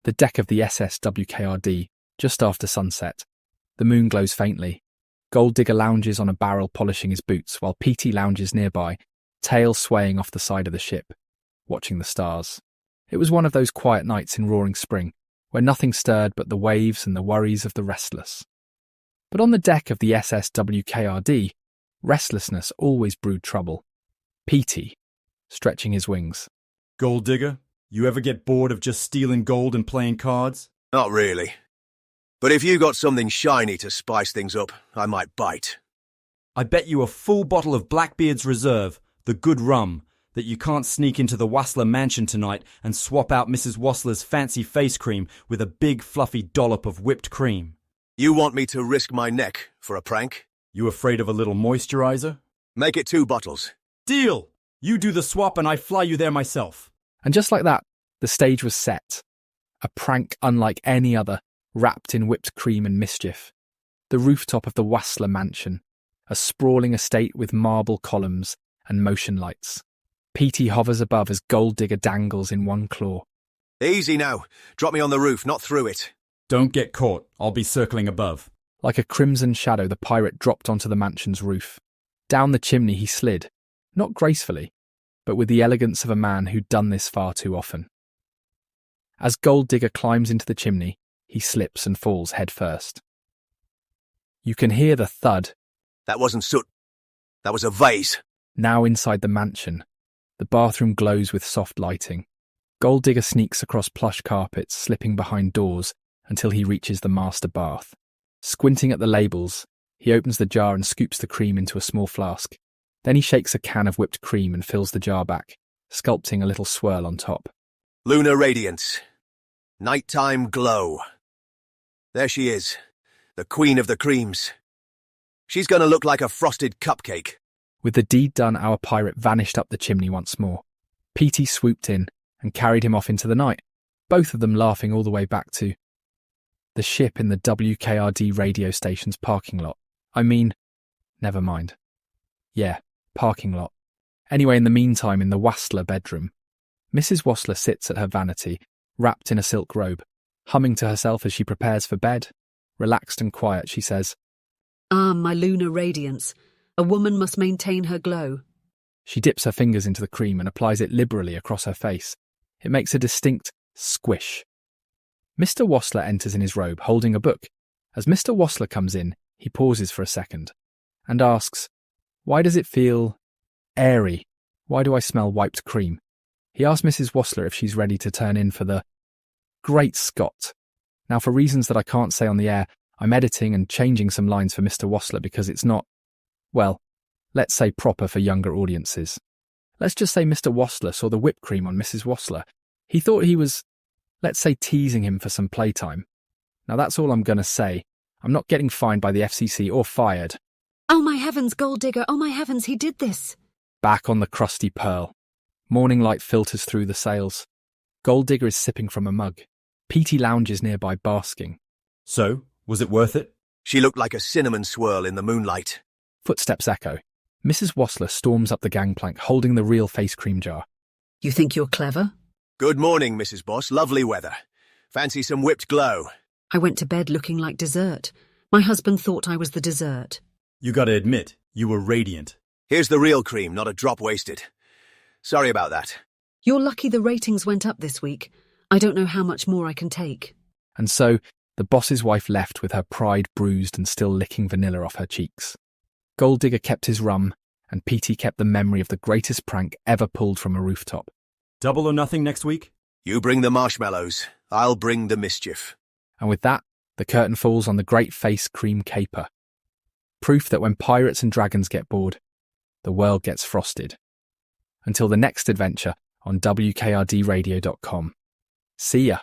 The deck of the SS WKRD, just after sunset. The moon glows faintly. Golddigger lounges on a barrel polishing his boots, while Peety lounges nearby, tail swaying off the side of the ship, watching the stars. It was one of those quiet nights in roaring spring, where nothing stirred but the waves and the worries of the restless. But on the deck of the SS WKRD, restlessness always brewed trouble. Peety, stretching his wings. Golddigger, you ever get bored of just stealing gold and playing cards? Not really. But if you got something shiny to spice things up, I might bite. I bet you a full bottle of Blackbeard's Reserve, the good rum, that you can't sneak into the Wassler mansion tonight and swap out Mrs. Wassler's fancy face cream with a big fluffy dollop of whipped cream. You want me to risk my neck for a prank? You afraid of a little moisturizer? Make it 2 bottles. Deal! You do the swap and I fly you there myself. And just like that, the stage was set. A prank unlike any other, wrapped in whipped cream and mischief. The rooftop of the Wassler mansion, a sprawling estate with marble columns and motion lights. Peety hovers above as Golddigger dangles in one claw. Easy now. Drop me on the roof, not through it. Don't get caught. I'll be circling above. Like a crimson shadow, the pirate dropped onto the mansion's roof. Down the chimney he slid, not gracefully, but with the elegance of a man who'd done this far too often. As Golddigger climbs into the chimney, he slips and falls head first. You can hear the thud. That wasn't soot. That was a vase. Now inside the mansion, the bathroom glows with soft lighting. Golddigger sneaks across plush carpets, slipping behind doors until he reaches the master bath. Squinting at the labels, he opens the jar and scoops the cream into a small flask. Then he shakes a can of whipped cream and fills the jar back, sculpting a little swirl on top. Lunar radiance. Nighttime glow. There she is, the queen of the creams. She's gonna look like a frosted cupcake. With the deed done, our pirate vanished up the chimney once more. Peety swooped in and carried him off into the night, both of them laughing all the way back to the ship in the WKRD radio station's parking lot. Never mind. Yeah, parking lot. Anyway, in the meantime, in the Wassler bedroom, Mrs. Wassler sits at her vanity, wrapped in a silk robe, humming to herself as she prepares for bed. Relaxed and quiet, she says, "Ah, my lunar radiance. A woman must maintain her glow." She dips her fingers into the cream and applies it liberally across her face. It makes a distinct squish. Mr. Wassler enters in his robe, holding a book. As Mr. Wassler comes in, he pauses for a second and asks, "Why does it feel airy? Why do I smell wiped cream?" He asks Mrs. Wassler if she's ready to turn in for the Great Scott. Now, for reasons that I can't say on the air, I'm editing and changing some lines for Mr. Wassler because it's not, well, let's say proper for younger audiences. Let's just say Mr. Wassler saw the whipped cream on Mrs. Wassler. He thought he was, let's say, teasing him for some playtime. Now that's all I'm going to say. I'm not getting fined by the FCC or fired. "Oh my heavens, Golddigger, oh my heavens, he did this." Back on the crusty pearl. Morning light filters through the sails. Golddigger is sipping from a mug. Peety lounges nearby, basking. So, was it worth it? She looked like a cinnamon swirl in the moonlight. Footsteps echo. Mrs. Wassler storms up the gangplank, holding the real face cream jar. "You think you're clever?" Good morning, Mrs. Boss. Lovely weather. Fancy some whipped glow? "I went to bed looking like dessert. My husband thought I was the dessert." You gotta admit, you were radiant. Here's the real cream, not a drop wasted. Sorry about that. "You're lucky the ratings went up this week. I don't know how much more I can take." And so, the boss's wife left with her pride bruised and still licking vanilla off her cheeks. Golddigger kept his rum, and Peety kept the memory of the greatest prank ever pulled from a rooftop. Double or nothing next week? You bring the marshmallows, I'll bring the mischief. And with that, the curtain falls on the great face cream caper. Proof that when pirates and dragons get bored, the world gets frosted. Until the next adventure on WKRDradio.com. See ya.